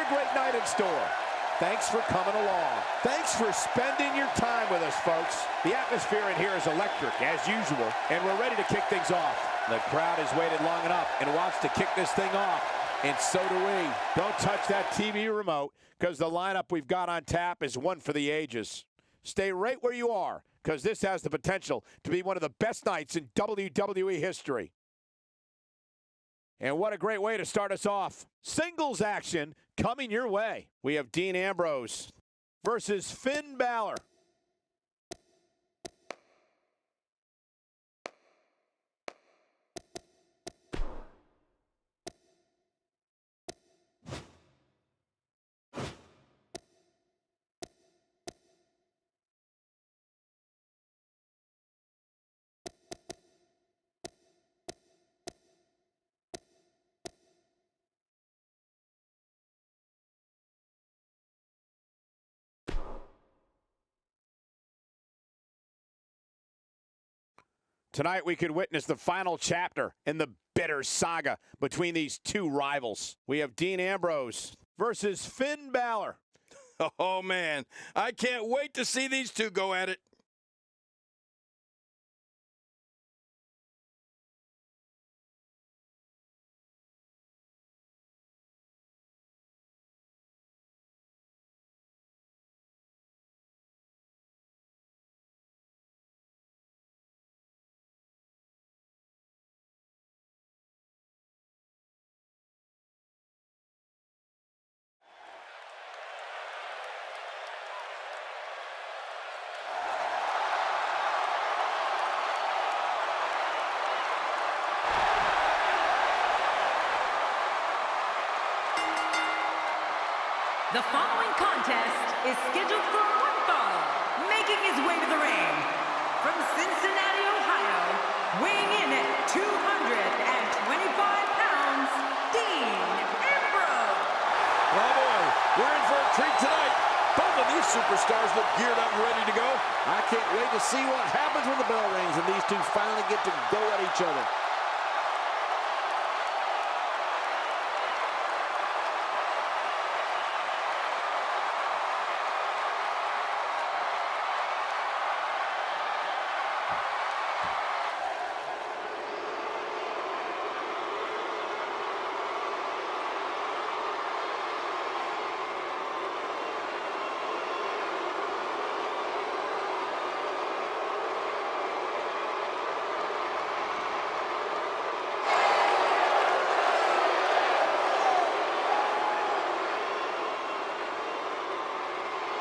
great night in store. Thanks for coming along. Thanks for spending your time with us, folks. The atmosphere in here is electric, as usual, and we're ready to kick things off. The crowd has waited long enough and wants to kick this thing off, and so do we. Don't touch that TV remote, because the lineup we've got on tap is one for the ages. Stay right where you are, because this has the potential to be one of the best nights in WWE history. And what a great way to start us off. Singles action coming your way. We have Dean Ambrose versus Finn Balor. Tonight we could witness the final chapter in the bitter saga between these two rivals. We have Dean Ambrose versus Finn Balor. Oh, man, I can't wait to see these two go at it. The following contest is scheduled for one fall, making his way to the ring. From Cincinnati, Ohio, weighing in at 225 pounds, Dean Ambrose. Oh boy, we're in for a treat tonight. Both of these superstars look geared up and ready to go. I can't wait to see what happens when the bell rings and these two finally get to go at each other.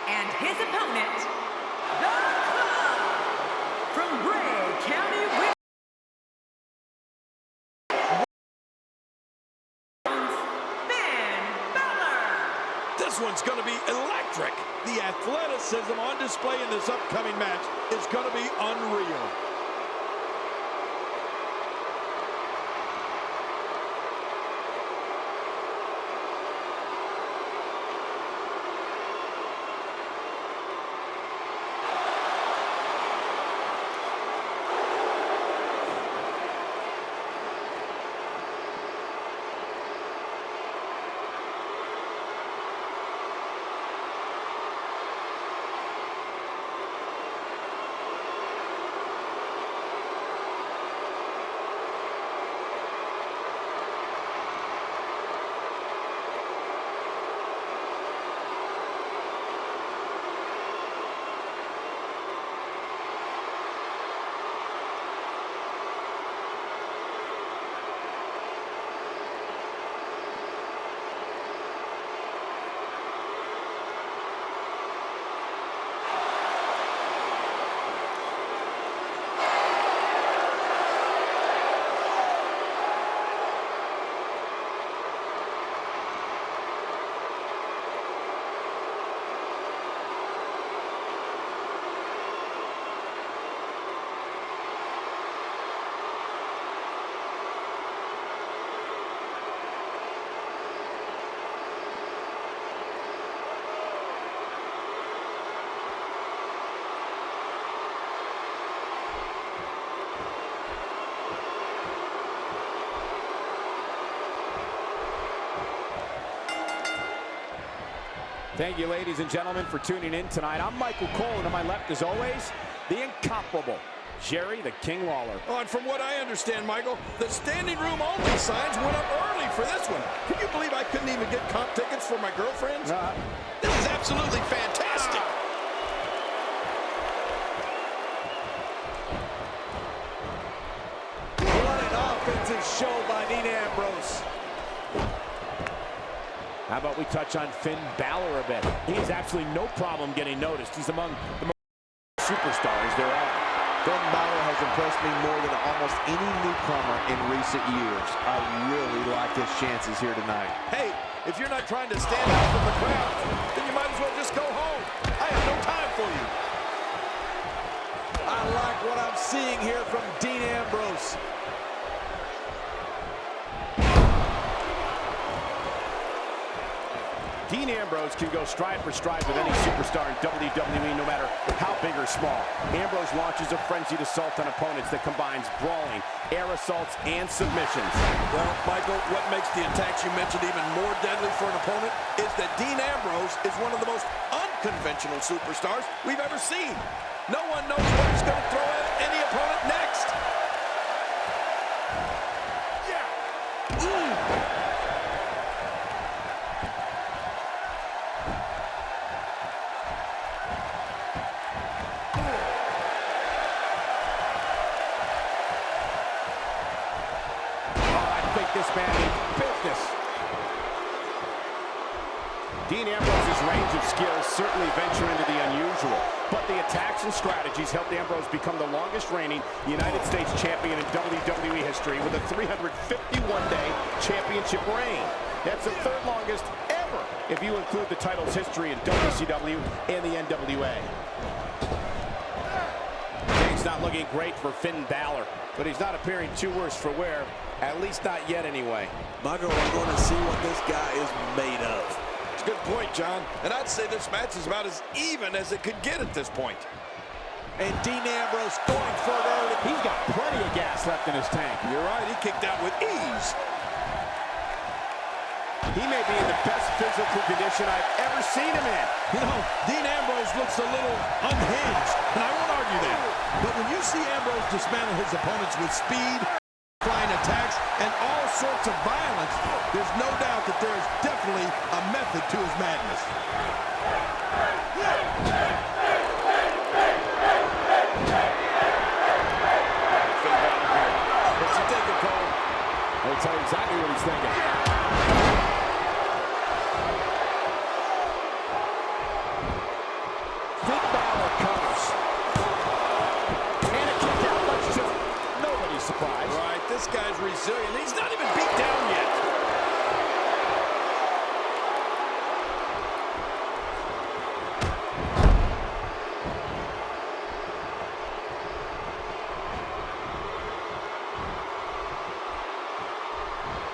And his opponent, the Club, from Bray County, Finn Balor. This one's going to be electric. The athleticism on display in this upcoming match is going to be unreal. Thank you, ladies and gentlemen, for tuning in tonight. I'm Michael Cole, and to my left, as always, the incomparable Jerry the King Lawler. Oh, and from what I understand, Michael, the standing room only signs went up early for this one. Can you believe I couldn't even get comp tickets for my girlfriends? This is absolutely fantastic. What an offensive show by Tnt Ambrose. How about we touch on Finn Balor a bit? He has absolutely no problem getting noticed. He's among the most superstars there are. Finn Balor has impressed me more than almost any newcomer in recent years. I really like his chances here tonight. Hey, if you're not trying to stand out from the crowd, then you might as well just go home. I have no time for you. I like what I'm seeing here from Tnt Ambrose. Tnt Ambrose can go stride for stride with any superstar in WWE, no matter how big or small. Ambrose launches a frenzied assault on opponents that combines brawling, air assaults, and submissions. Well, Michael, what makes the attacks you mentioned even more deadly for an opponent is that Tnt Ambrose is one of the most unconventional superstars we've ever seen. No one knows what he's going to throw at any opponent next. Yeah. This man means business. Tnt Ambrose's range of skills certainly venture into the unusual, but the attacks and strategies helped Ambrose become the longest reigning United States champion in WWE history with a 351-day championship reign. That's the third longest ever if you include the title's history in WCW and the NWA. Things not looking great for Finn Balor, but he's not appearing too worse for wear. At least not yet, anyway. Michael, we're going to see what this guy is made of. It's a good point, John. And I'd say this match is about as even as it could get at this point. And Tnt Ambrose going for it early. He's got plenty of gas left in his tank. You're right, he kicked out with ease. He may be in the best physical condition I've ever seen him in. You know, Tnt Ambrose looks a little unhinged, and I won't argue that. But when you see Ambrose dismantle his opponents with speed, flying attacks, and all sorts of violence, there's no doubt that there is definitely a method to his madness. What's he thinking, Cole? I'll tell you exactly what he's thinking. Finn Balor covers. And a kick out, much to nobody's surprise. Right, this guy's resilient. He's not even beat down yet.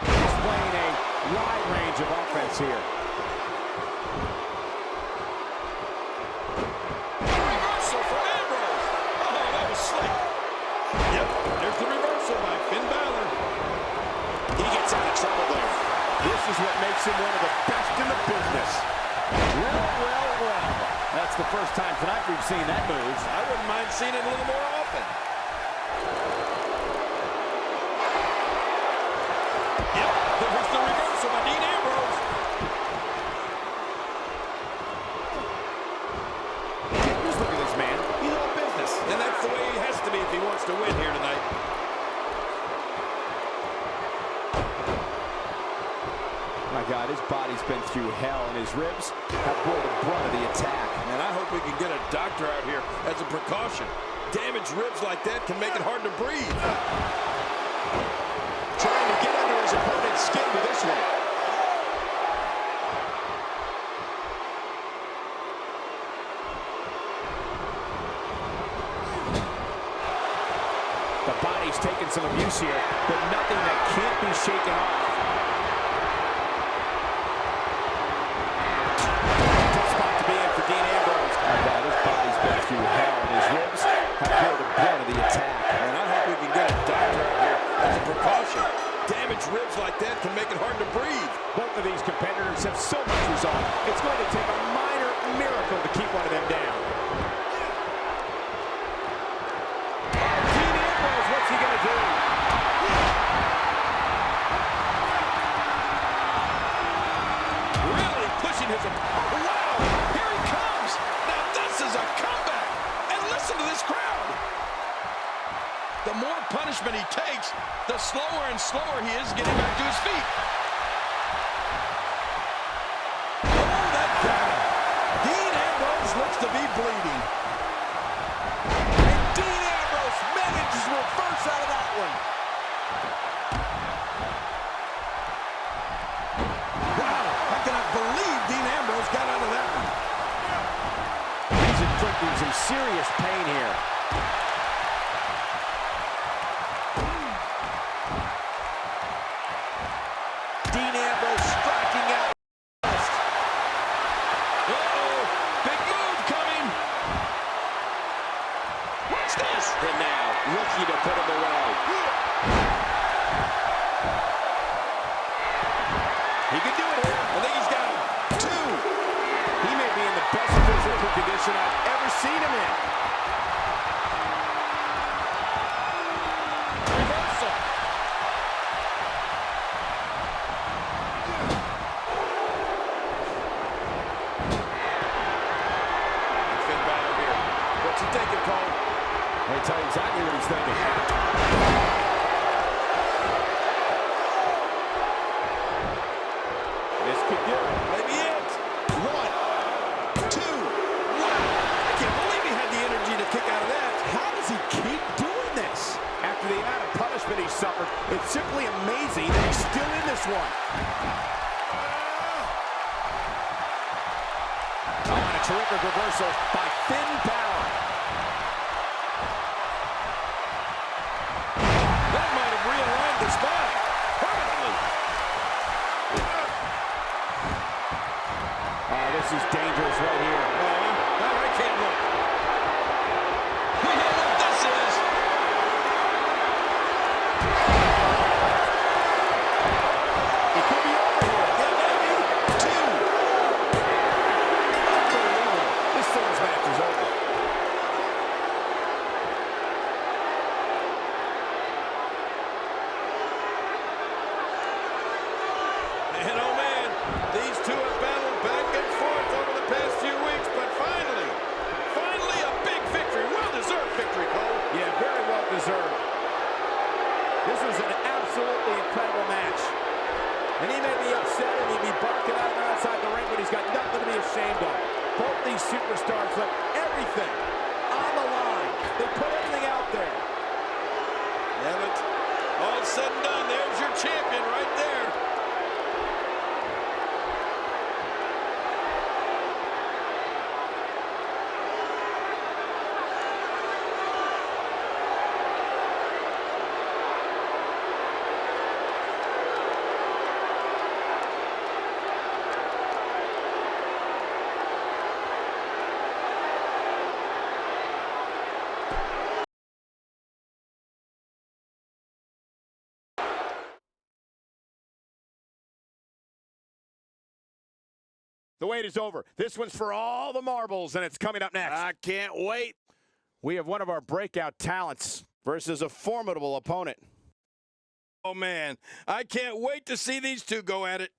Displaying a wide range of offense here. Reversal for Ambrose. Oh, that was slick. Yep, there's the reversal by Finn Balor. He gets out of trouble there. This is what makes him one of the best in the business. Well. That's the first time tonight we've seen that move. I wouldn't mind seeing it a little more often. Yep, there's the reversal by Tnt Ambrose. Just look at this man. He's all business. And that's the way he has to be if he wants to win here tonight. My God, his body's been through hell, and his ribs have bore the brunt of the attack. And I hope we can get a doctor out here as a precaution. Damaged ribs like that can make it hard to breathe. Trying to get under his opponent's skin with this one. The body's taking some abuse here, but nothing that can't be shaken off. Tough spot to be in for Tnt Ambrose. My God, his body's been through hell, and his ribs have bore the brunt of the attack. And I hope we can get a doctor out here as a precaution. Damaged ribs like that can make it hard to breathe. Both of these competitors have so much resolve. It's going to take a one of them down. Tnt Explosion, what's he going to do? Really pushing his opponent. Oh, wow! Here he comes! Now this is a comeback! And listen to this crowd! The more punishment he takes, the slower and slower he is getting back to his feet. Oh, that got him! Tnt Explosion looks to be bleeding. And Tnt Explosion manages to reverse out of that one. Wow, I cannot believe Tnt Explosion got out of that one. He's inflicting some serious pain here. Tnt Explosion striking out. Uh-oh, big move coming. What's this? And now, looking to put him away. He can do it here. I think he's got him. Two. He may be in the best physical condition I've ever seen him in. Reversal. Finn Balor here. What's he thinking, Cole? I'll tell you exactly what he's thinking. This could do it. Maybe it. One, two. Wow. I can't believe he had the energy to kick out of that. How does he keep doing this? After the amount of punishment he suffered, it's simply amazing that he's still in this one. Oh, and a terrific reversal by Finn Balor. That might have realigned the spine permanently. This is dangerous right here. Now I can't look. We know what this is. It could be over here. Yeah, maybe. Two. Unbelievable. This singles match is over. And oh man, these two have battled back and forth over the past few weeks, but finally a big victory. Well-deserved victory, Cole. Yeah, very well deserved. This was an absolutely incredible match. And he may be upset and he'd be barking out outside the ring, but he's got nothing to be ashamed of. Both these superstars left everything on the line. They put everything out there. Yeah, but all said and done, there's your champion right there. The wait is over. This one's for all the marbles, and it's coming up next. I can't wait. We have one of our breakout talents versus a formidable opponent. Oh man, I can't wait to see these two go at it.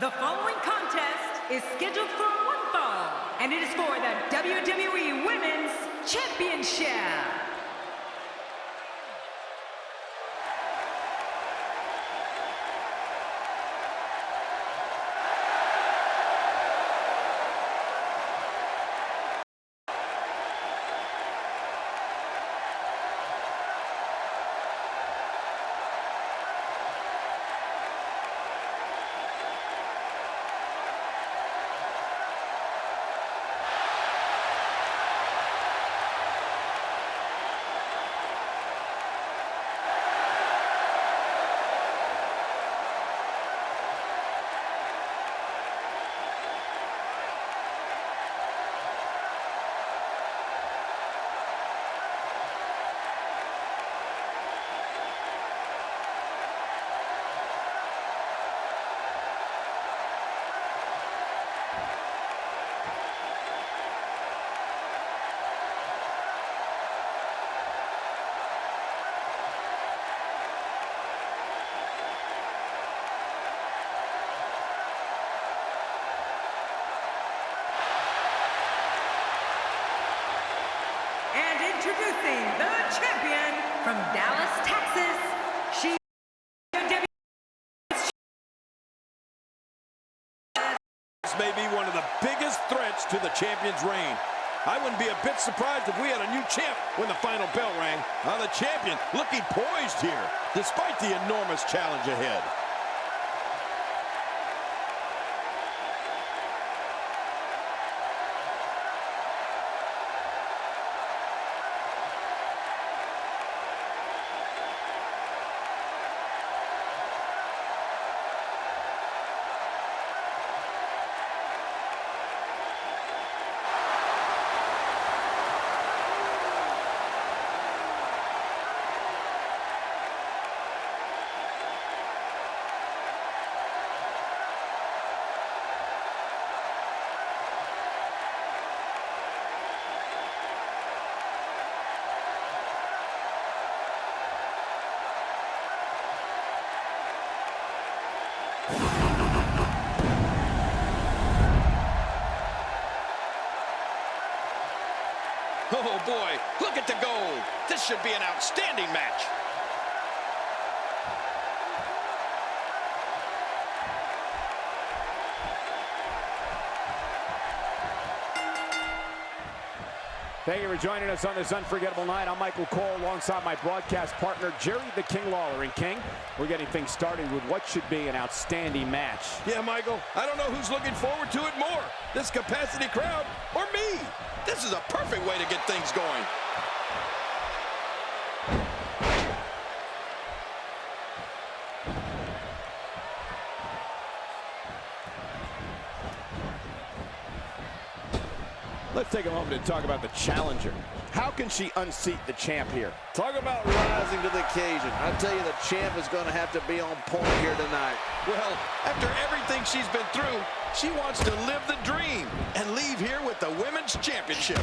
The following contest is scheduled for one fall, and it is for the WWE Women's Championship. Introducing the champion from Dallas, Texas. She This may be one of the biggest threats to the champion's reign. I wouldn't be a bit surprised if we had a new champ when the final bell rang. The champion looking poised here, despite the enormous challenge ahead. Oh boy, look at the gold. This should be an outstanding match. Thank you for joining us on this unforgettable night. I'm Michael Cole alongside my broadcast partner, Jerry the King Lawler. And King, we're getting things started with what should be an outstanding match. Yeah, Michael, I don't know who's looking forward to it more, this capacity crowd or me. This is a perfect way to get things going. Let's take a moment to talk about the challenger. How can she unseat the champ here? Talk about rising to the occasion. I tell you, the champ is going to have to be on point here tonight. Well, after everything she's been through, she wants to live the dream and leave here with the Women's Championship.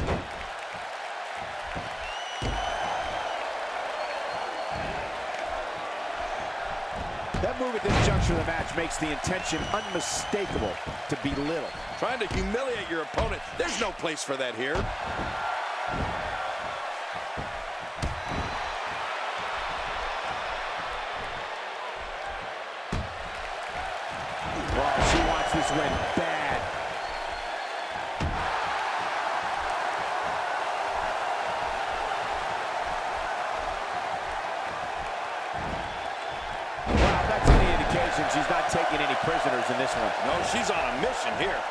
That move at this juncture of the match makes the intention unmistakable to belittle. Trying to humiliate your opponent. There's no place for that here. Well, she wants this win bad. Wow, that's any indication she's not taking any prisoners in this one. No, she's on a mission here.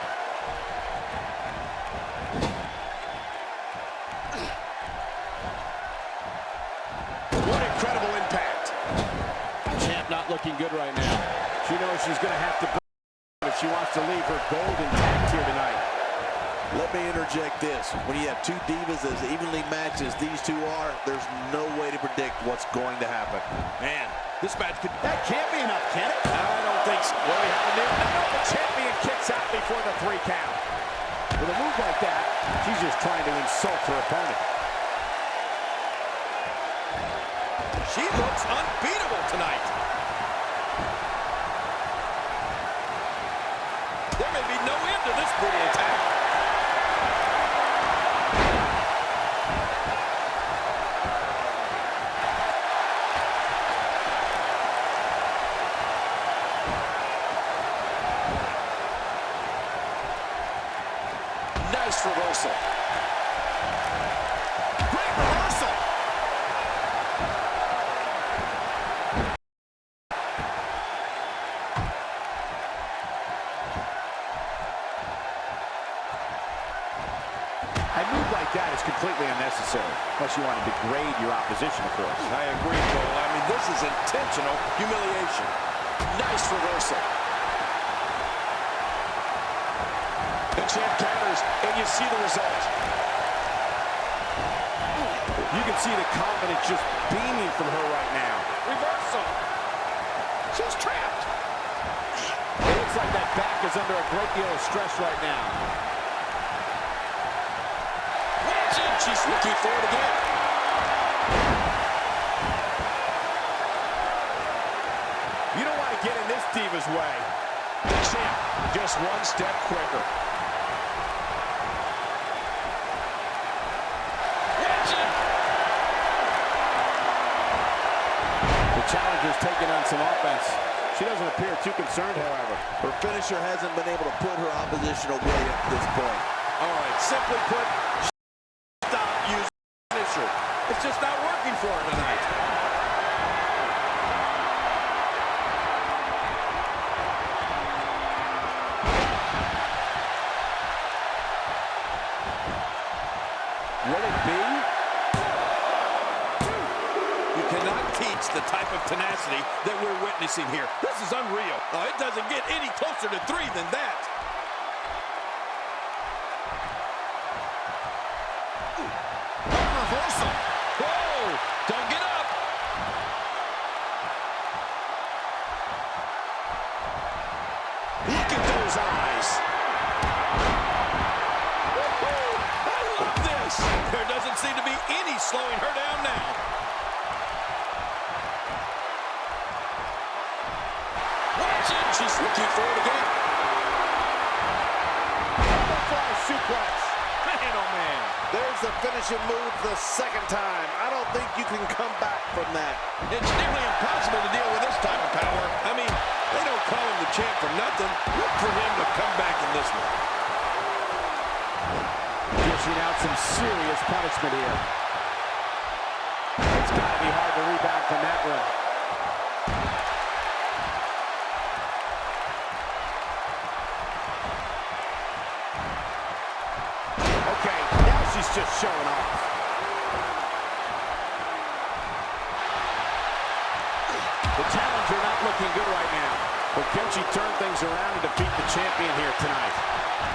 What incredible impact. Champ not looking good right now. She knows she's going to have to if she wants to leave her gold intact here tonight. Let me interject this. When you have two divas as evenly matched as these two are, there's no way to predict what's going to happen. Man, this match could... That can't be enough, can it? I don't think so. What do we have to do? No, the champion kicks out before the 3 count. With a move like that, she's just trying to insult her opponent. She looks unbeatable tonight. unless you want to degrade your opposition, of course. I agree, Cole. I mean, this is intentional humiliation. Nice reversal. The champ counters, and you see the result. You can see the confidence just beaming from her right now. Reversal. She's trapped. It looks like that back is under a great deal of stress right now. She's looking for it again. You don't want to get in this diva's way. The champ just one step quicker. The challenger's taking on some offense. She doesn't appear too concerned, however. Her finisher hasn't been able to put her opposition away at this point. All right, simply put, stop using finisher. It's just not working for her tonight. Will it be? You cannot teach the type of tenacity that we're witnessing here. This is unreal. It doesn't get any closer to 3 than that. Reversal. Whoa! Don't get up. Look at those eyes. I love this. There doesn't seem to be any slowing her down now. Watch it. She's looking for it again. Butterfly suplex. Man, oh man. There's the finishing move the second time. I don't think you can come back from that. It's nearly impossible to deal with this type of power. I mean, they don't call him the champ for nothing. Look for him to come back in this one. Dishing out some serious punishment here. It's got to be hard to rebound from that one. Okay, now she's just showing off. The challenger not looking good right now. But can she turn things around and defeat the champion here tonight?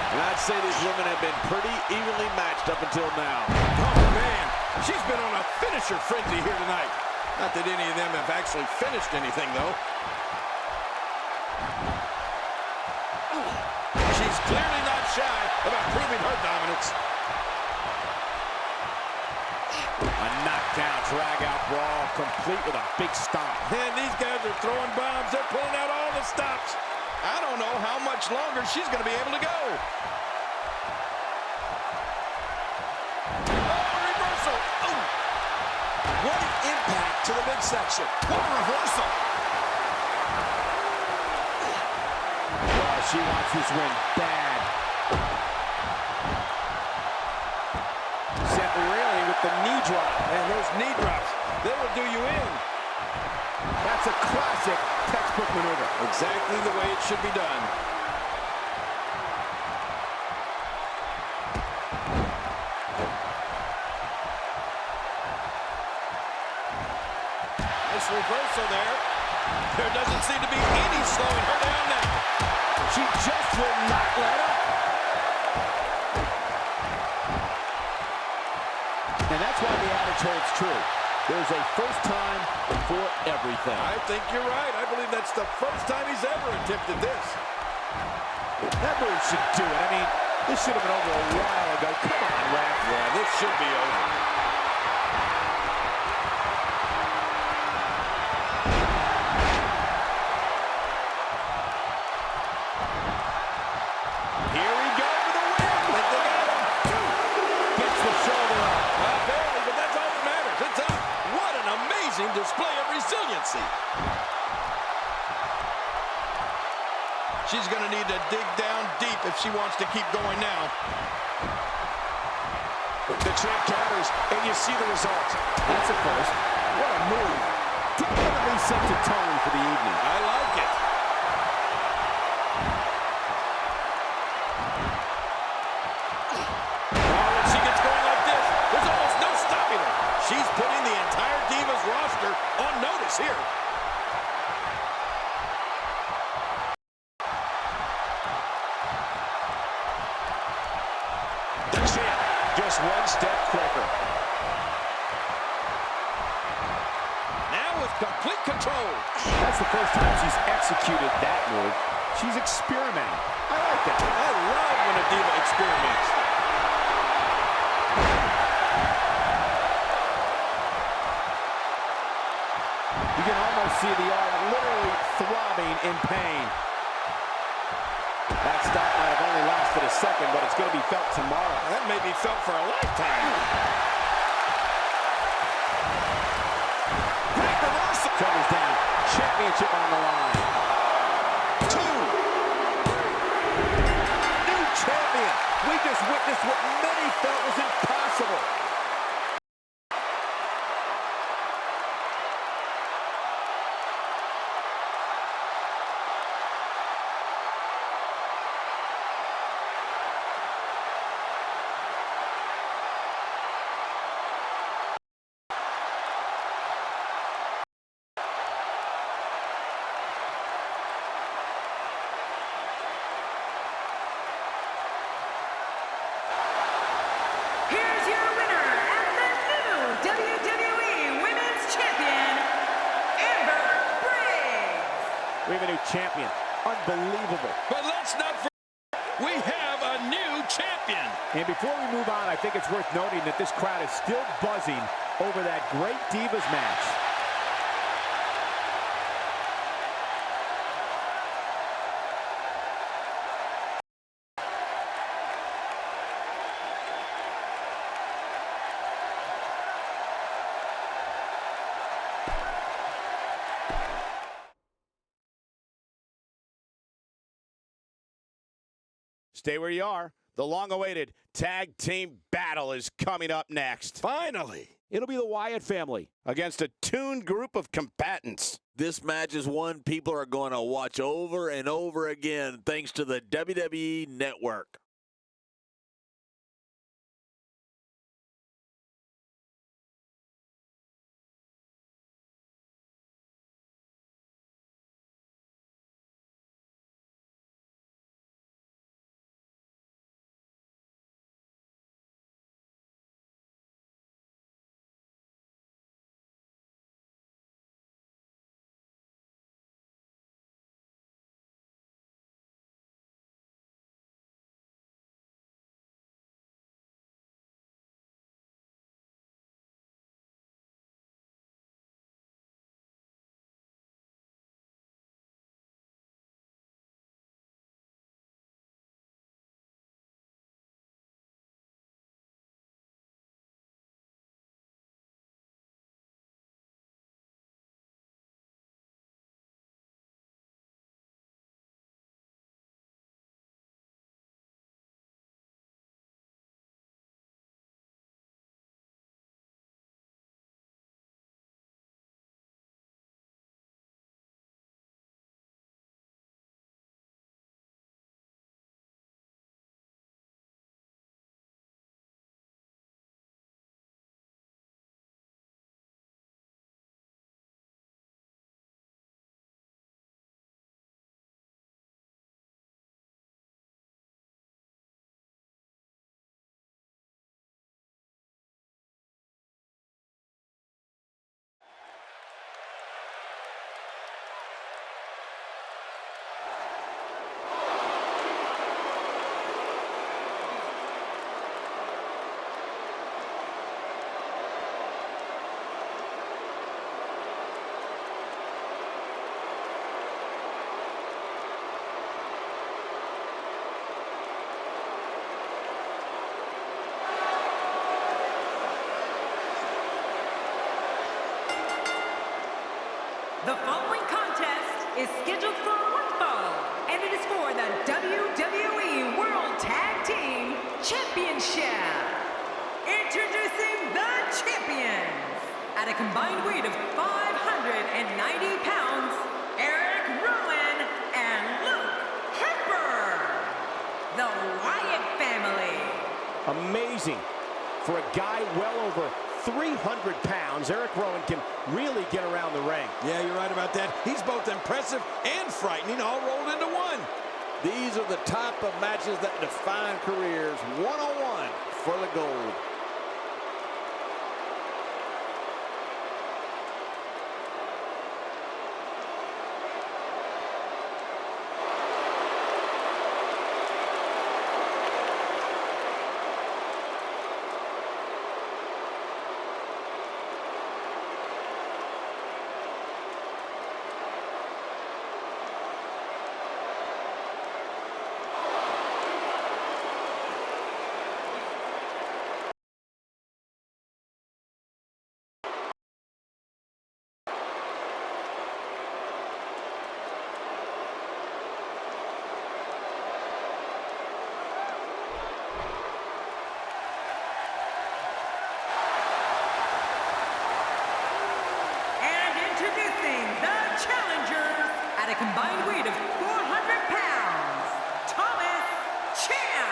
And I'd say these women have been pretty evenly matched up until now. Oh, man. She's been on a finisher frenzy here tonight. Not that any of them have actually finished anything, though. She's clearly not shy about proving her dominance. A knockdown, drag-out brawl, complete with a big stomp. And these guys are throwing bombs. They're pulling out all the stops. I don't know how much longer she's going to be able to go. Oh, reversal. Oh. What an impact to the midsection. What a reversal. Oh, she wants this win bad. Set reeling with the knee drop. And those knee drops, they will do you in. That's a classic textbook maneuver. Exactly the way it should be done. Nice reversal there. There doesn't seem to be any slowing her down now. She just will not let up. And that's why the adage holds true. There's a first time for everything. I think you're right. I believe that's the first time he's ever attempted this. That move should do it. I mean, this should have been over a while ago. Come on, ref. Yeah, this should be over. Here we go for the win. Think they got him. Gets the shoulder up. Not barely, but that's all that matters. It's up. What an amazing display of resiliency. She's going to need to dig down deep if she wants to keep going now. The champ counters, and you see the result. That's a first. What a move. Definitely sets a tone for the evening. I like it. Oh, when she gets going like this, there's almost no stopping her. He's putting the entire Divas roster on notice here. The champ just one step quicker. Now with complete control. That's the first time she's executed that move. She's experimenting. I like that. I love when a diva experiments. You can almost see the arm literally throbbing in pain. That stop might have only lasted a second, but it's going to be felt tomorrow. That may be felt for a lifetime. Great reversal. Covers down. Championship on the line. 2. New champion. We just witnessed what many felt was impossible. Here's your winner and the new WWE Women's Champion, Amber Briggs. We have a new champion. Unbelievable. But let's not forget, we have a new champion. And before we move on, I think it's worth noting that this crowd is still buzzing over that great Divas match. Stay where you are. The long-awaited tag team battle is coming up next. Finally. It'll be the Wyatt family against a tuned group of combatants. This match is one people are going to watch over and over again thanks to the WWE Network. The following contest is scheduled for one fall, and it is for the WWE World Tag Team Championship. Introducing the champions. At a combined weight of 590 pounds, Eric Rowan and Luke Harper. The Wyatt family. Amazing for a guy well over 300 pounds, Eric Rowan can really get around the ring. Yeah, you're right about that. He's both impressive and frightening, all rolled into one. These are the type of matches that define careers. One-on-one for the gold. At a combined weight of 400 pounds, Thomas Champ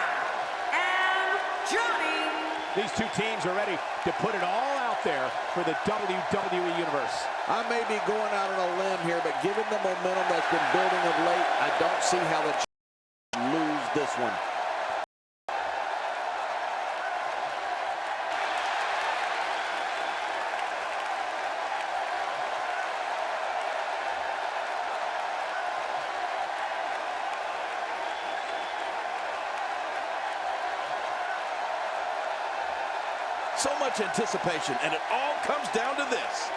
and Johnny. These two teams are ready to put it all out there for the WWE Universe. I may be going out on a limb here, but given the momentum that's been building of late, I don't see how the Champ lose this one. So much anticipation, and it all comes down to this.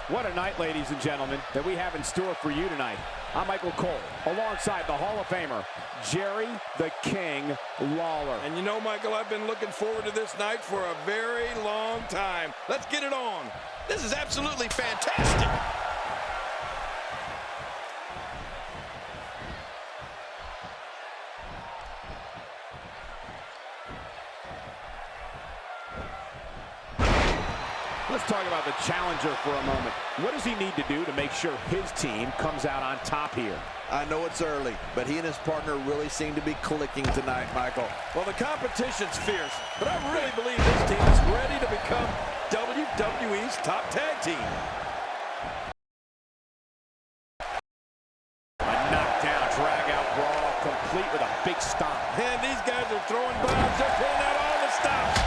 What a night, ladies and gentlemen, that we have in store for you tonight. I'm Michael Cole, alongside the Hall of Famer, Jerry the King Lawler. And you know, Michael, I've been looking forward to this night for a very long time. Let's get it on. This is absolutely fantastic. Let's talk about the challenger for a moment. What does he need to do to make sure his team comes out on top here? I know it's early, but he and his partner really seem to be clicking tonight, Michael. Well, the competition's fierce, but I really believe this team is ready to become WWE's top tag team. A knockdown, drag-out brawl, complete with a big stomp. And these guys are throwing bombs. They're pulling out all the stops.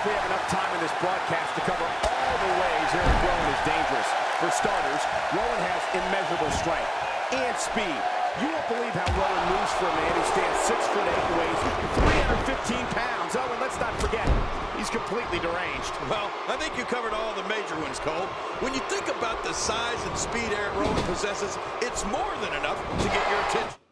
We have enough time in this broadcast to cover all the ways Eric Rowan is dangerous. For starters, Rowan has immeasurable strength and speed. You won't believe how Rowan moves for a man who stands 6'8" and weighs 315 pounds. Oh, and let's not forget, he's completely deranged. Well, I think you covered all the major ones, Cole. When you think about the size and speed Eric Rowan possesses, it's more than enough to get your attention.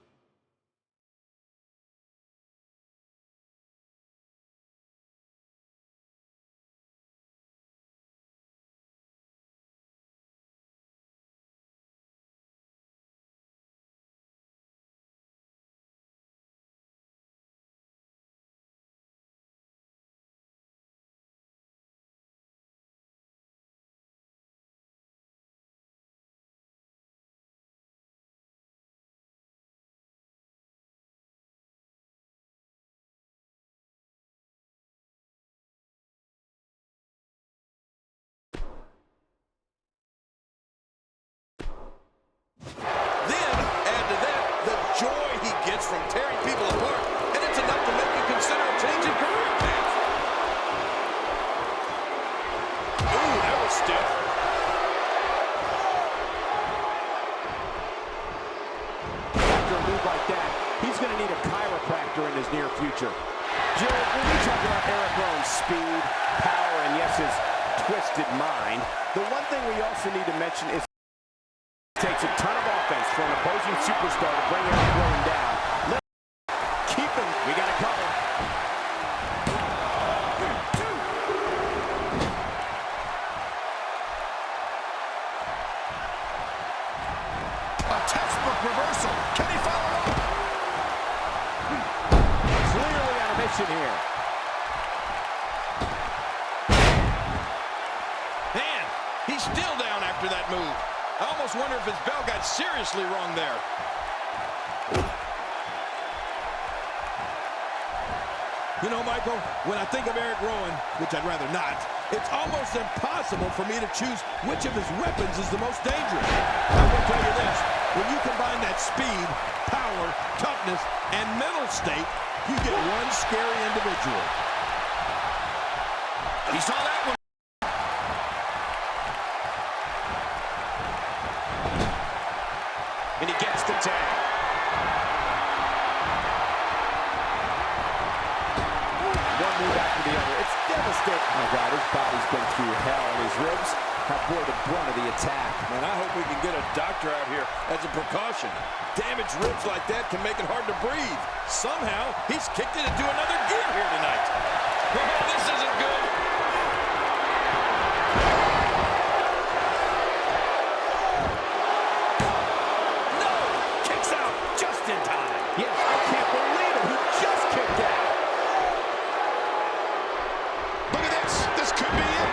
Joy he gets from tearing people apart, and it's enough to make you consider a change in career path. Ooh, that was stiff. After a move like that, he's going to need a chiropractor in his near future. Jared, when we talk about Eric Rowan's speed, power, and yes, his twisted mind, the one thing we also need to mention is it takes a ton of offense for an opposing superstar to bring Eric Rowan down. Let's keep him. We got to cover. A textbook reversal. Can he follow up? Clearly on a mission here. still down after that move. I almost wonder if his bell got seriously wrong there. You know, Michael, when I think of Eric Rowan, which I'd rather not, it's almost impossible for me to choose which of his weapons is the most dangerous. I'm going to tell you this. When you combine that speed, power, toughness, and mental state, you get one scary individual. He saw that one. And he gets the tag. One move after the other. It's devastating. Oh, God, his body's been through hell, and his ribs have bore the brunt of the attack. Man, I hope we can get a doctor out here as a precaution. Damaged ribs like that can make it hard to breathe. Somehow, he's kicked it into another gear here tonight. Oh, this isn't good. No! Kicks out just in time. Yes, I can't believe it. He just kicked out. Look at this. This could be it.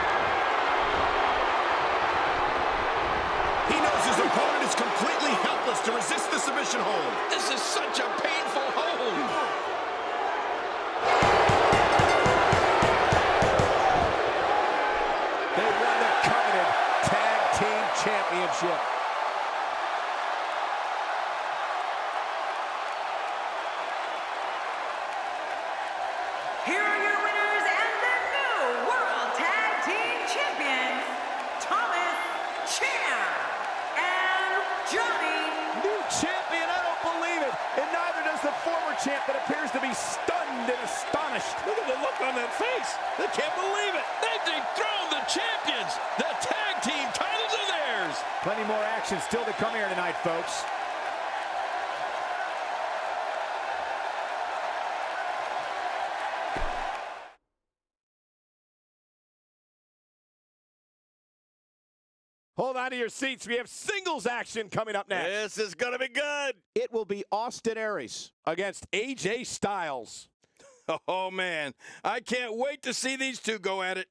He knows his opponent is completely helpless to resist the submission hold. This is such a painful hold. They won the coveted Tag Team Championship. Here are your winners and the new World Tag Team Champions, Thomas Champ and Johnny. New champion, I don't believe it. And neither does the former champ that appears to be stunned and astonished. Look at the look on that face. They can't believe it. They've dethroned the champions. The tag team titles are theirs. Plenty more action still to come here tonight, folks. Hold on to your seats. We have singles action coming up next. This is going to be good. It will be Austin Aries against AJ Styles. Oh, man. I can't wait to see these two go at it.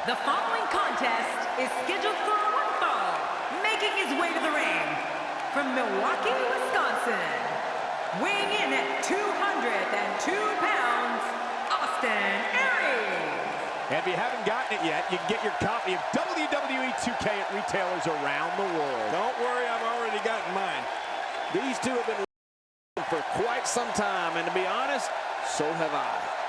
The following contest is scheduled for one fall, making his way to the ring from Milwaukee, Wisconsin, weighing in at 202 pounds, Austin Aries. And if you haven't gotten it yet, you can get your copy of WWE 2K at retailers around the world. Don't worry, I've already gotten mine. These two have been for quite some time, and to be honest, so have I.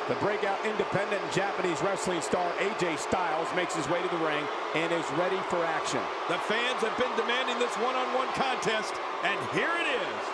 The breakout independent and Japanese wrestling star AJ Styles makes his way to the ring and is ready for action. The fans have been demanding this one-on-one contest, and here it is.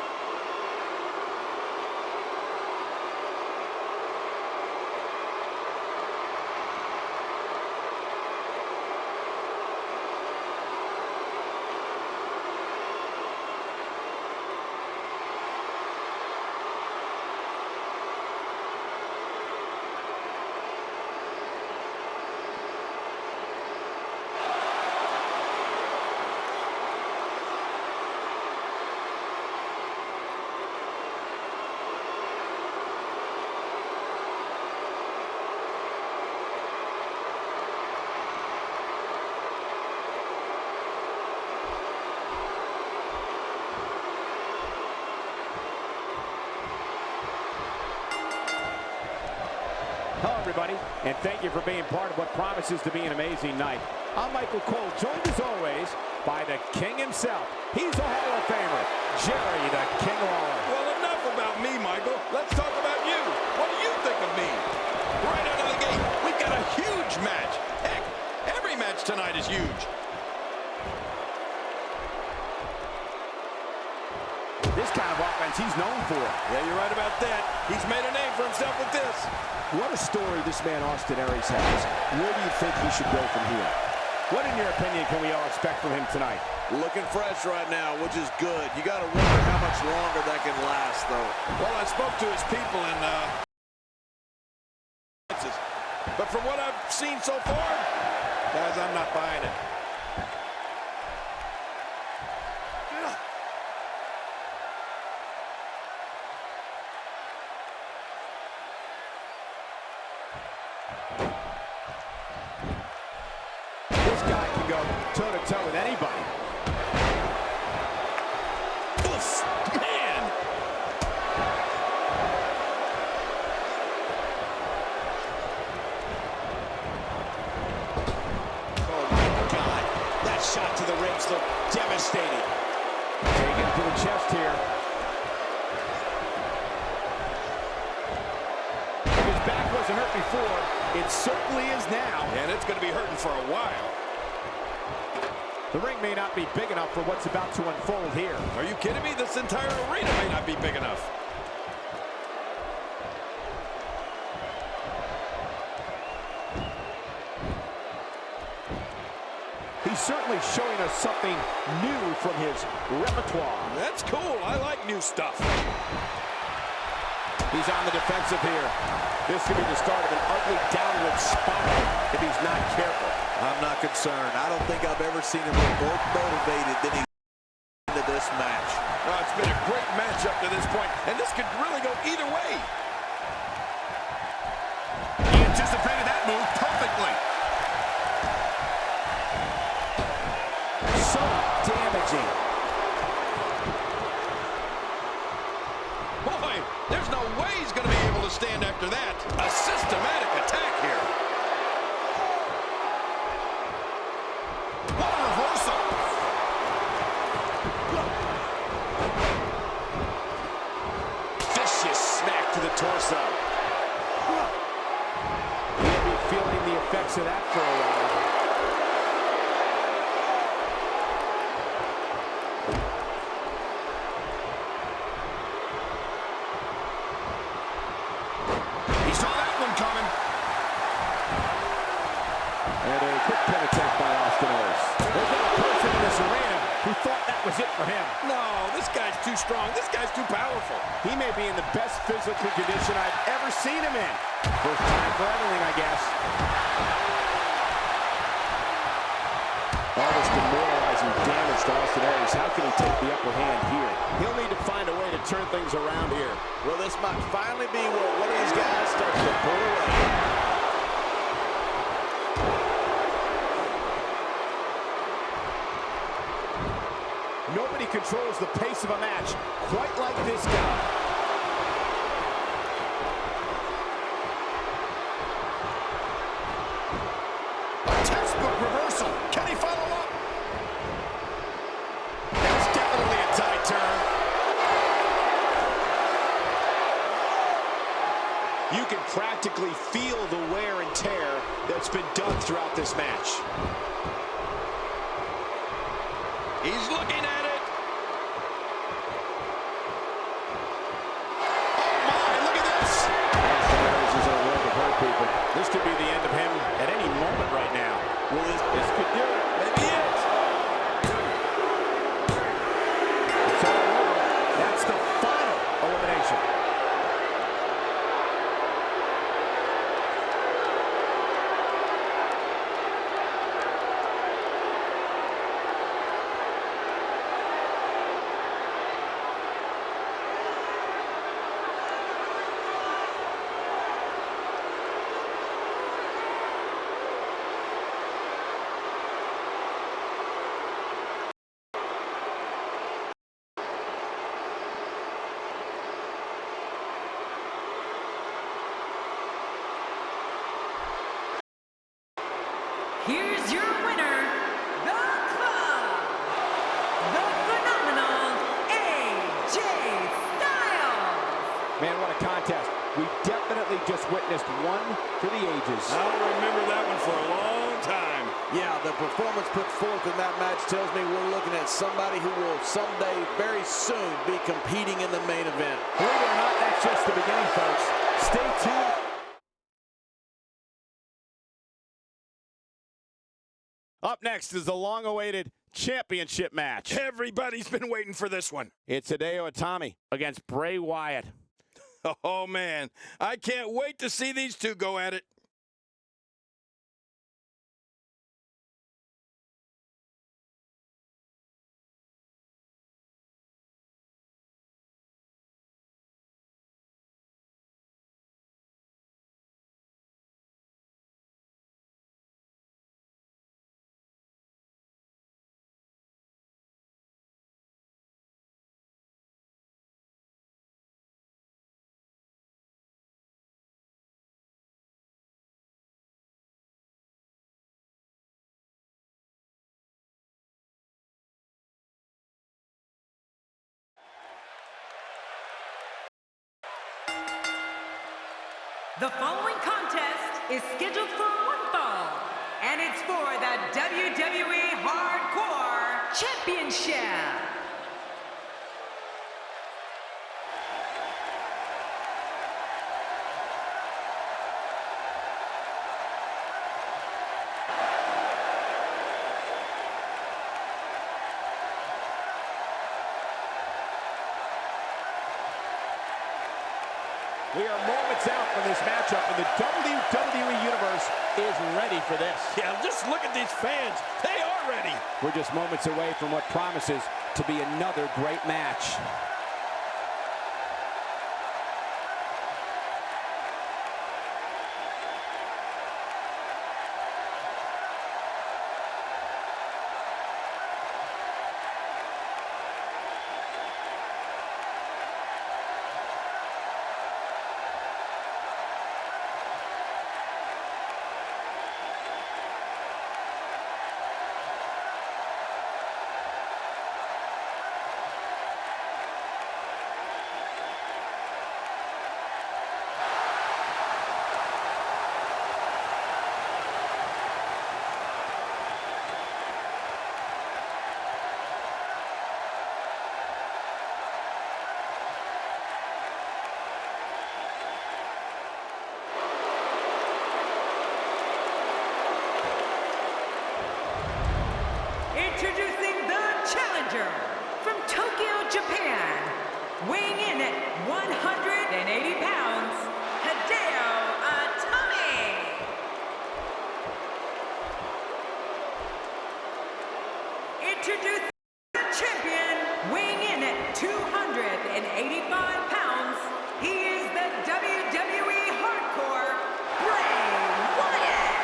Hello, everybody, and thank you for being part of what promises to be an amazing night. I'm Michael Cole, joined as always by the King himself. He's a Hall of Famer, Jerry the King Lawler. Well, enough about me, Michael. Let's talk about you. What do you think of me? Right out of the gate, we've got a huge match. Heck, every match tonight is huge. This kind of offense he's known for. Yeah, you're right about that. He's made a name for himself with this. What a story this man Austin Aries has. Where do you think he should go from here? What, in your opinion, can we all expect from him tonight? Looking fresh right now, which is good. You got to wonder how much longer that can last, though. Well, I spoke to his people, and but from what I've seen so far, guys, I'm not buying it. This guy can go toe-to-toe with anybody. Man! Oh, my God. That shot to the ribs looked devastating. Taken to the chest here. If his back wasn't hurt before, it certainly is now. And it's going to be hurting for a while. The ring may not be big enough for what's about to unfold here. Are you kidding me? This entire arena may not be big enough. He's certainly showing us something new from his repertoire. That's cool. I like new stuff. He's on the defensive here. This could be the start of an ugly downward spiral if he's not careful. I'm not concerned. I don't think I've ever seen him look more motivated than he into this match. It's been a great match up to this point, and this could really go either way. He anticipated that move perfectly. So damaging. Boy, there's no way he's going to be able to stand after that. A systematic attack here. What a reversal. Vicious smack to the torso. He'll be feeling the effects of that for a while. He saw that one coming. And a quick pin attempt by Austin Aries. There's not a person in this arena who thought that was it for him. No, this guy's too strong. This guy's too powerful. He may be in the best physical condition I've ever seen him in. First time for everything, I guess. All this demoralizing damage to Austin Aries. How can he take the upper hand here? He'll need to find a way to turn things around here. Well, this might finally be where one of these guys starts to pull away. Nobody controls the pace of a match quite like this guy. A textbook reversal. Can he follow up? That's definitely a tight turn. You can crack practically feel the wear and tear that's been done throughout this match. He's looking at it. Oh my, look at this. This could be the end of him at any moment right now. Well, this could do it. Maybe it. It's all over. That's the final elimination. Here's your winner, the Club, the phenomenal AJ Styles. Man, what a contest. We definitely just witnessed one for the ages. I'll remember that one for a long time. Yeah, the performance put forth in that match tells me we're looking at somebody who will someday, very soon, be competing in the main event. Believe it or not, that's just the beginning, folks. Stay tuned. Up next is the long-awaited championship match. Everybody's been waiting for this one. It's Hideo Itami against Bray Wyatt. Oh, man. I can't wait to see these two go at it. The following contest is scheduled for one fall, and it's for the WWE Hardcore Championship. We are moments out from this matchup, and the WWE Universe is ready for this. Yeah, just look at these fans. They are ready. We're just moments away from what promises to be another great match. Introducing the challenger from Tokyo, Japan, weighing in at 180 pounds, Hideo Itami. Introducing the champion, weighing in at 285 pounds, he is the WWE Hardcore Bray Wyatt.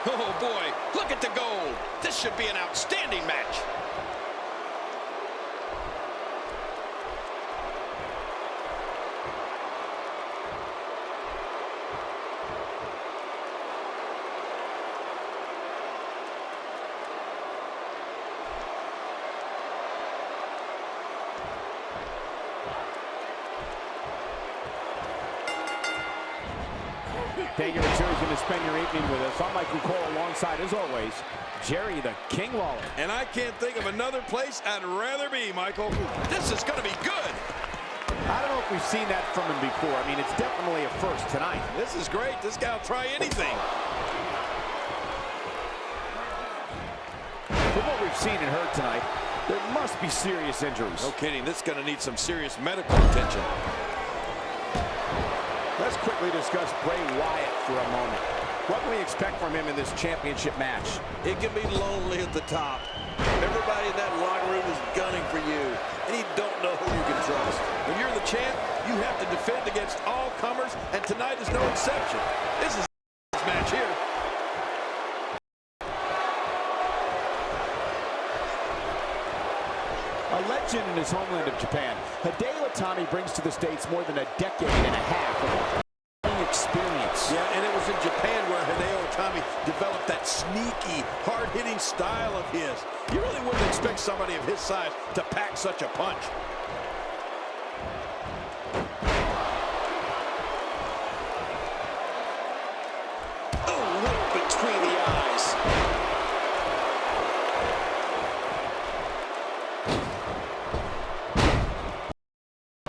Oh, boy, look at the gold. This should be an outstanding match. Thank you for choosing to spend your evening with us. I'm Michael Cole alongside, as always, Jerry the King Lawler. And I can't think of another place I'd rather be, Michael. This is going to be good. I don't know if we've seen that from him before. I mean, it's definitely a first tonight. This is great. This guy will try anything. From what we've seen and heard tonight, there must be serious injuries. No kidding. This is going to need some serious medical attention. Let's quickly discuss Bray Wyatt for a moment. What can we expect from him in this championship match? It can be lonely at the top. Everybody in that locker room is gunning for you, and you don't know who you can trust. When you're the champ, you have to defend against all comers, and tonight is no exception. This is a match here. A legend in his homeland of Japan, Hideo Itami brings to the States more than a decade and a half of experience. Yeah, and it was in Japan where Hideo Itami developed that sneaky, hard-hitting style of his. You really wouldn't expect somebody of his size to pack such a punch. Oh, right between the eyes.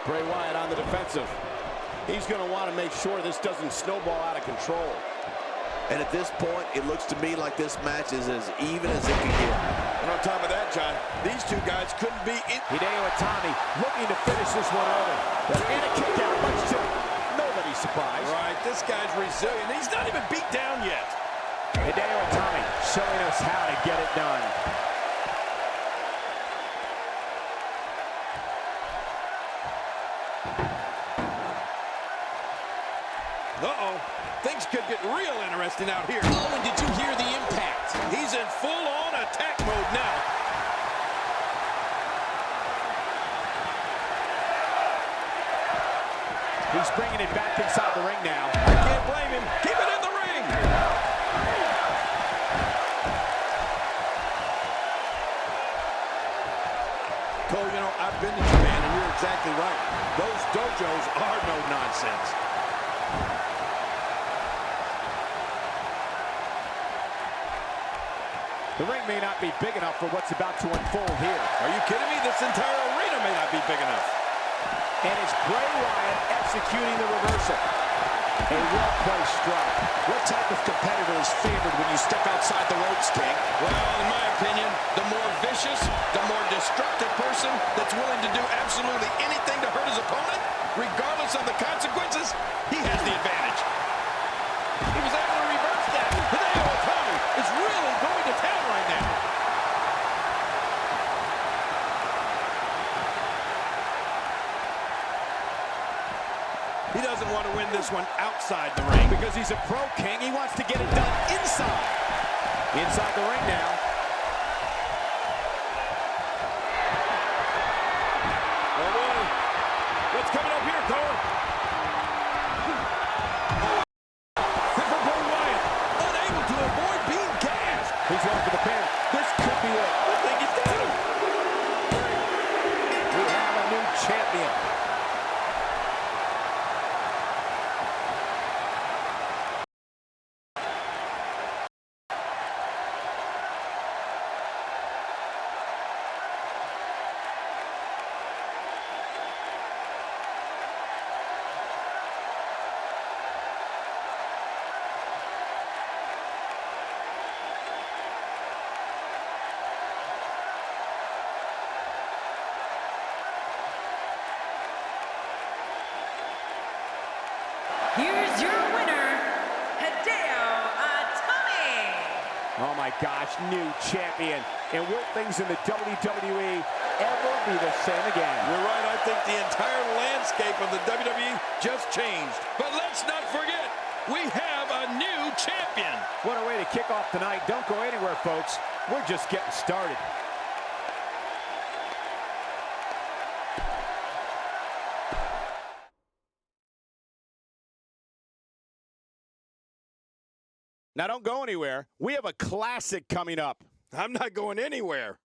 Bray Wyatt on the defensive. He's going to want to make sure this doesn't snowball out of control. And at this point, it looks to me like this match is as even as it can get. And on top of that, John, these two guys couldn't be in. Hideo Itami looking to finish this one early. And a kick out, much to nobody's surprise. Right, this guy's resilient. He's not even beat down yet. Hideo Itami showing us how to get it done. Uh-oh. Things could get real interesting out here. Oh, and did you hear the impact? He's in full-on attack mode now. He's bringing it back inside the ring now. I can't blame him. Keep it in the ring. Cole, you know, I've been to Japan, and you're exactly right. Those dojos are no nonsense. The ring may not be big enough for what's about to unfold here. Are you kidding me? This entire arena may not be big enough. And it's Bray Wyatt executing the reversal. A well-placed strike. What type of competitor is favored when you step outside the ropes, King? Well, in my opinion, the more vicious, the more destructive person that's willing to do absolutely anything to hurt his opponent, regardless of the consequences, he has the advantage. He was able to reverse that. Hideo Itami is really going to town right now. He doesn't want to win this one outside the ring. Because he's a pro king, he wants to get it done inside. Inside the ring now. Oh boy. What's coming up here, Cole? And for Bray Wyatt, unable to avoid being gassed. He's going for the pin. This could be it. I think he's got him. We have a new champion. Here's your winner, Hideo Itami. Oh my gosh, new champion. And will things in the WWE ever be the same again? You're right. I think the entire landscape of the WWE just changed. But let's not forget, we have a new champion. What a way to kick off tonight. Don't go anywhere, folks. We're just getting started. Now, don't go anywhere. We have a classic coming up. I'm not going anywhere.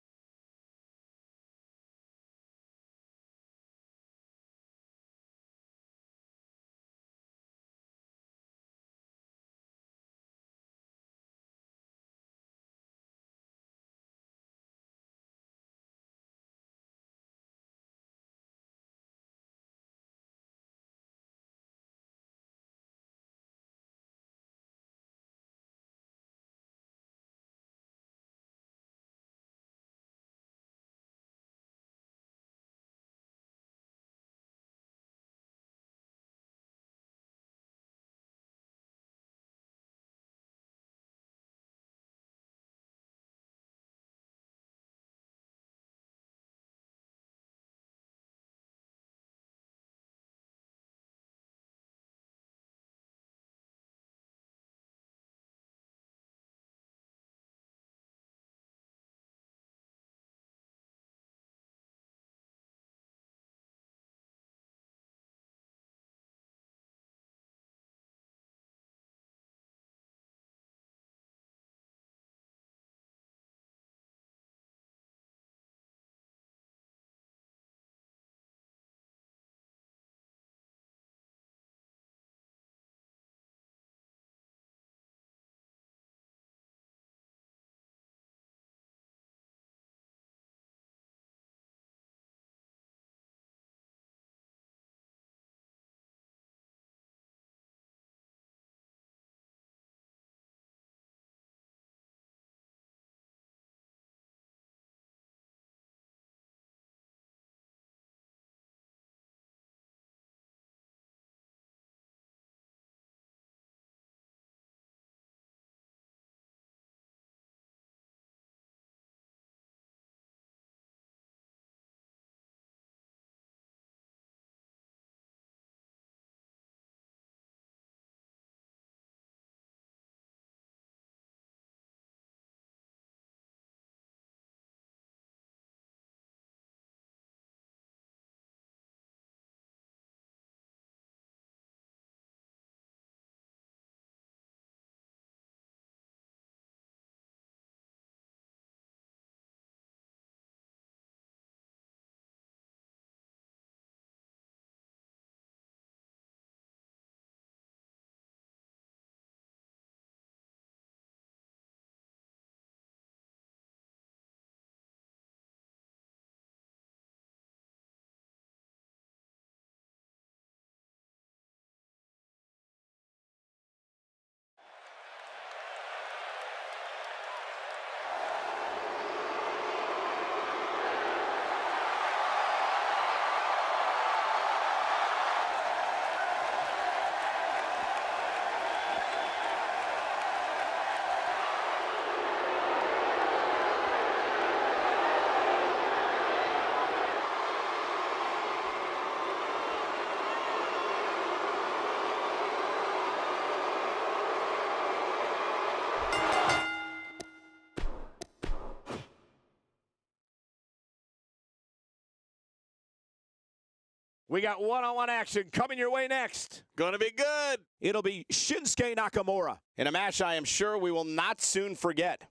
We got one-on-one action coming your way next. Gonna be good. It'll be Shinsuke Nakamura in a match I am sure we will not soon forget.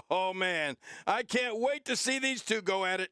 Oh, man. I can't wait to see these two go at it.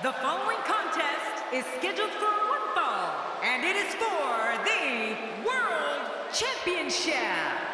The following contest is scheduled for one fall, and it is for the World Championship.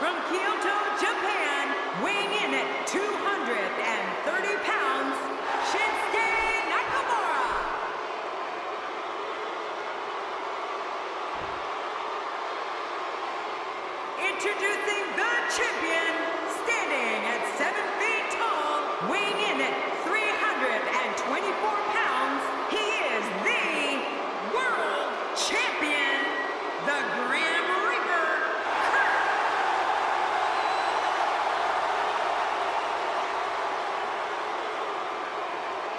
From Kyoto, Japan, weighing in at 230 pounds, Shinsuke Nakamura. Introducing the champion, standing at 7 feet tall, weighing in at 324 pounds, he is the world champion, the Grim Reaper, Kurt.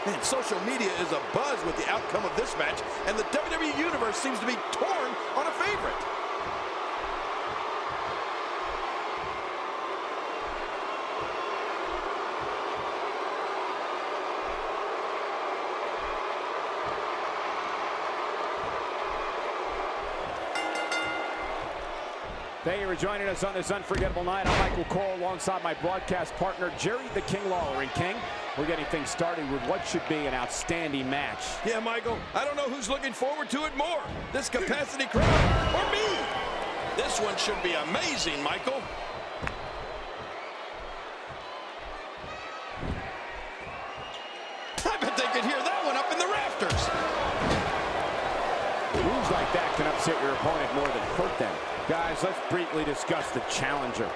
Man, social media is abuzz with the outcome of this match, and the WWE Universe seems to be torn on a favorite. Thank you for joining us on this unforgettable night. I'm Michael Cole alongside my broadcast partner, Jerry the King Lawler. And King, we're getting things started with what should be an outstanding match. Yeah, Michael, I don't know who's looking forward to it more, this capacity crowd or me. This one should be amazing, Michael. I bet they could hear that one up in the rafters. Moves like that can upset your opponent more than hurt them. Guys, let's briefly discuss the challenger.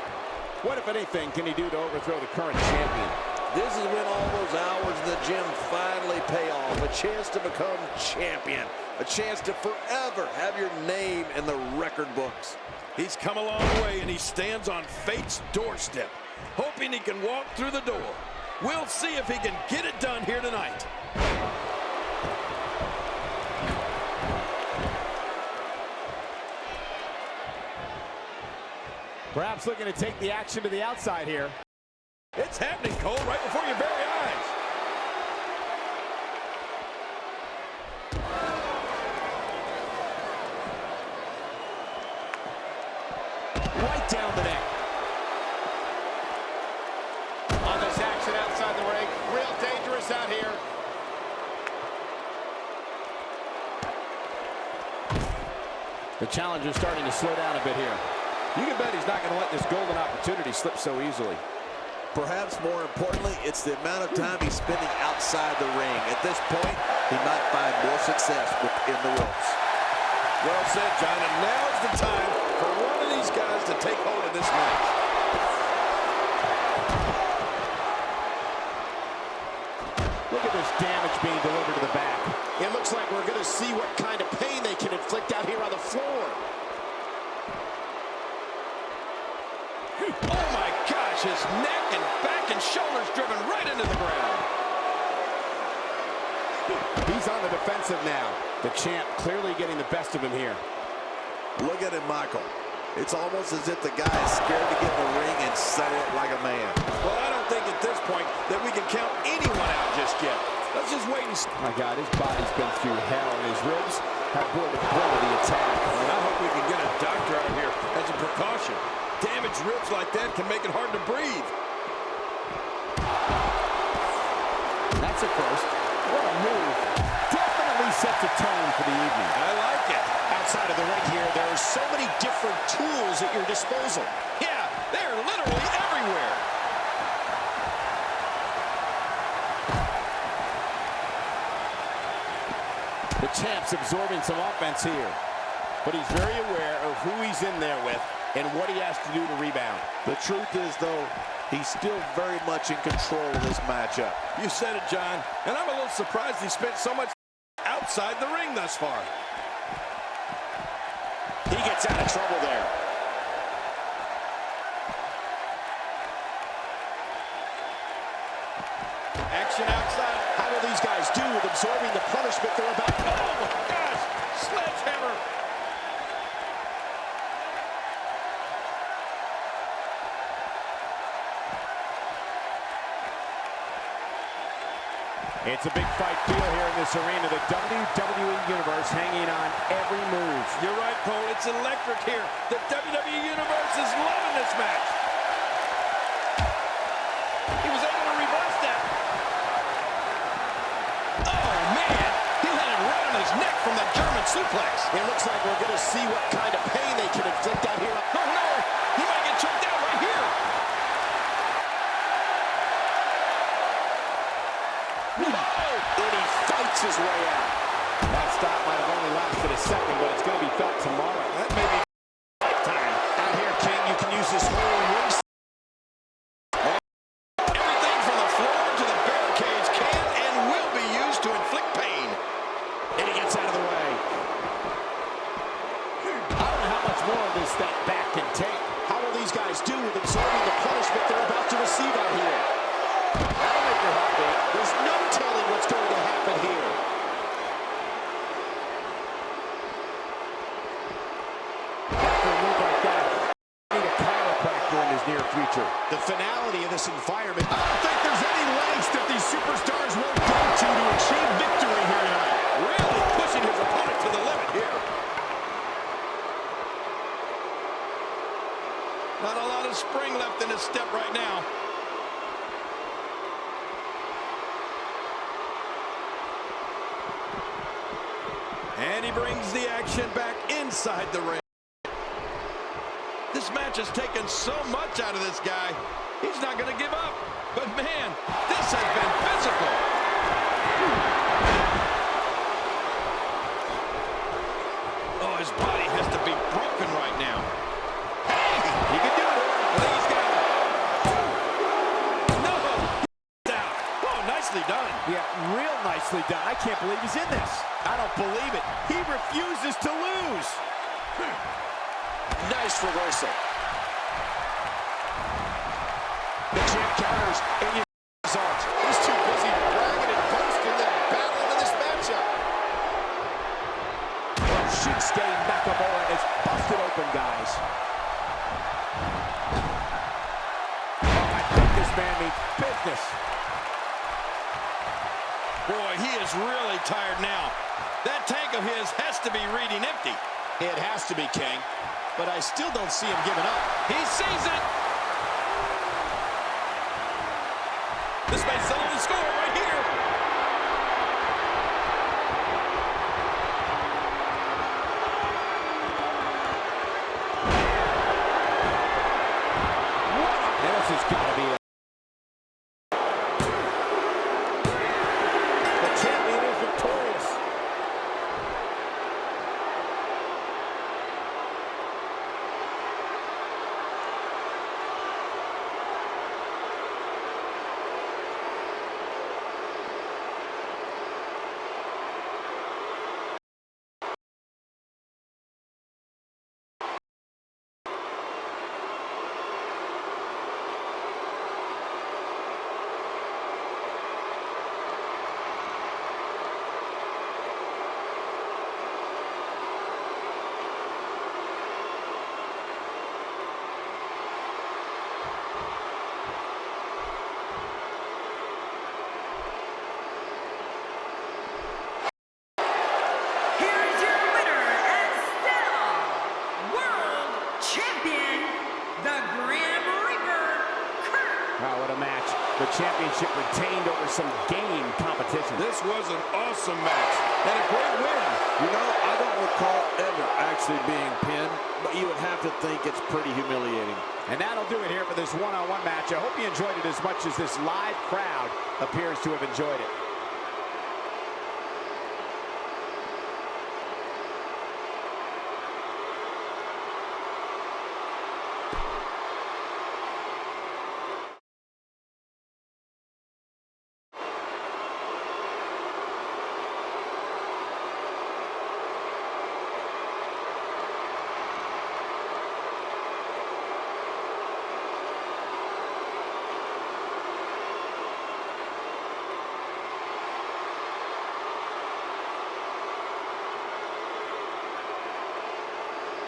What, if anything, can he do to overthrow the current champion? This is when all those hours in the gym finally pay off. A chance to become champion. A chance to forever have your name in the record books. He's come a long way, and he stands on fate's doorstep, hoping he can walk through the door. We'll see if he can get it done here tonight. Perhaps looking to take the action to the outside here. It's happening, Cole, right before your very eyes. Right down the neck. On this action outside the ring, real dangerous out here. The challenger's starting to slow down a bit here. You can bet he's not going to let this golden opportunity slip so easily. Perhaps more importantly, it's the amount of time he's spending outside the ring. At this point, he might find more success within the ropes. Well said, John, and now's the time for one of these guys to take hold of this match. Look at this damage being delivered to the back. It looks like we're going to see what kind of pain they can inflict out here on the floor. Oh my gosh, his neck and back and shoulders driven right into the ground. He's on the defensive now. The champ clearly getting the best of him here. Look at him, Michael. It's almost as if the guy is scared to get in the ring and settle it like a man. Well, I don't think at this point that we can count anyone out just yet. Let's just wait and see. My God, his body's been through hell, and his ribs have bore the brunt of the attack. And I hope we can get a doctor out here as a precaution. Damaged ribs like that can make it hard to breathe. That's a first. What a move. Definitely sets a tone for the evening. I like it. Outside of the ring here, there are so many different tools at your disposal. Yeah, they're literally everywhere. The champ's absorbing some offense here, but he's very aware of who he's in there with and what he has to do to rebound. The truth is, though, he's still very much in control of this matchup. You said it, John, and I'm a little surprised he spent so much outside the ring thus far. He gets out of trouble there. Action outside. How will these guys do with absorbing the punishment they're about? Oh, my gosh. Sledgehammer. It's a big fight feel here in this arena. The WWE Universe hanging on every move. You're right, Cole. It's electric here. The WWE Universe is loving this match. He was able to reverse that. Oh, man. He landed right on his neck from that German suplex. It looks like we're going to see what kind of pain they can inflict out here. Oh, no. He might get choked out way out. That stop might have only lasted a second, but it's going to be felt tomorrow. That may be Time. Out here, King, you can use this whole ring. everything from the floor to the barricades can and will be used to inflict pain. And he gets out of the way. I don't know how much more of this that back can take. How will these guys do with absorbing the punishment they're about to receive out here? That'll make your heart beat. There's no telling what's going to happen here. After a move like that, need a chiropractor in his near future. The finality of this environment. I don't think there's any lengths that these superstars won't go to achieve victory here tonight. Really pushing his opponent to the limit here. Not a lot of spring left in his step right now. And he brings the action back inside the ring. This match has taken so much out of this guy. He's not going to give up. But man, this has been physical. Oh, his body has to be broken right now. Hey, he can do it. I think he's got it. No, he's out. Oh, nicely done. Yeah, real nicely done. I can't believe he's in this. I don't believe it. He refuses to lose. Nice reversal. The champ counters, and you result. He's too busy bragging and boasting than battling in this matchup. Shinsuke Nakamura is busted open, guys. Oh, I think this man means business. Boy, he is really tired now. That tank of his has to be reading empty. It has to be, King. But I still don't see him giving up. He sees it. This may settle the score right here. This is going to be the champion is victorious. Wow, what a match. The championship retained over some game competition. This was an awesome match and a great win. You know, I don't recall ever actually being pinned, but you would have to think it's pretty humiliating. And that'll do it here for this one-on-one match. I hope you enjoyed it as much as this live crowd appears to have enjoyed it.